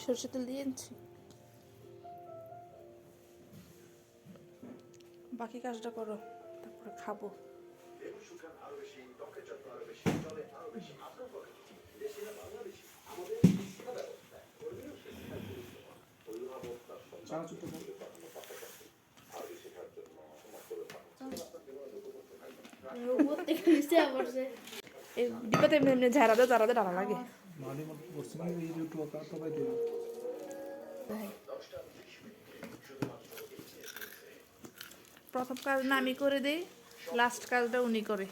সরষে তেল দিয়ে আনছি। বাকি কাজটা করো, তারপরে খাবো। এই ডিবাতে এমনি এমনি ঝাড়াতে ঝাড়াতে ডানা লাগে। প্রথম কাজটা আমি করে দিই, লাস্ট কাজটা উনি করে।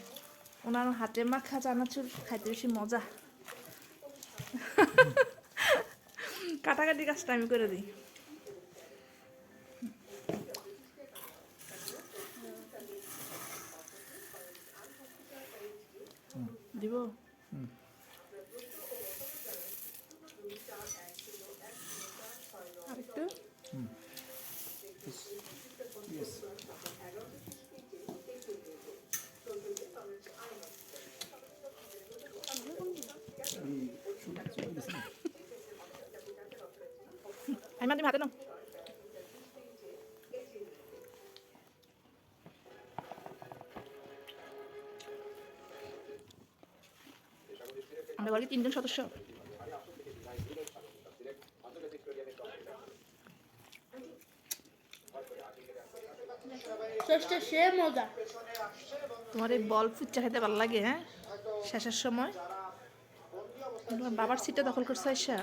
ওনার হাতে মাখা চানাচুর খাইতে বেশি মজা। কাটাকাটি কাজটা আমি করে দিই। দিব আরেকটু। আমি তুমি হাতে নাও। আমরা বাড়ি 3 জন সদস্য। তোমার এই বল ফুচ্চা খেতে ভালো লাগে? হ্যাঁ, শেষের সময় তোমার বাবার সিটটা দখল করছে আইসা।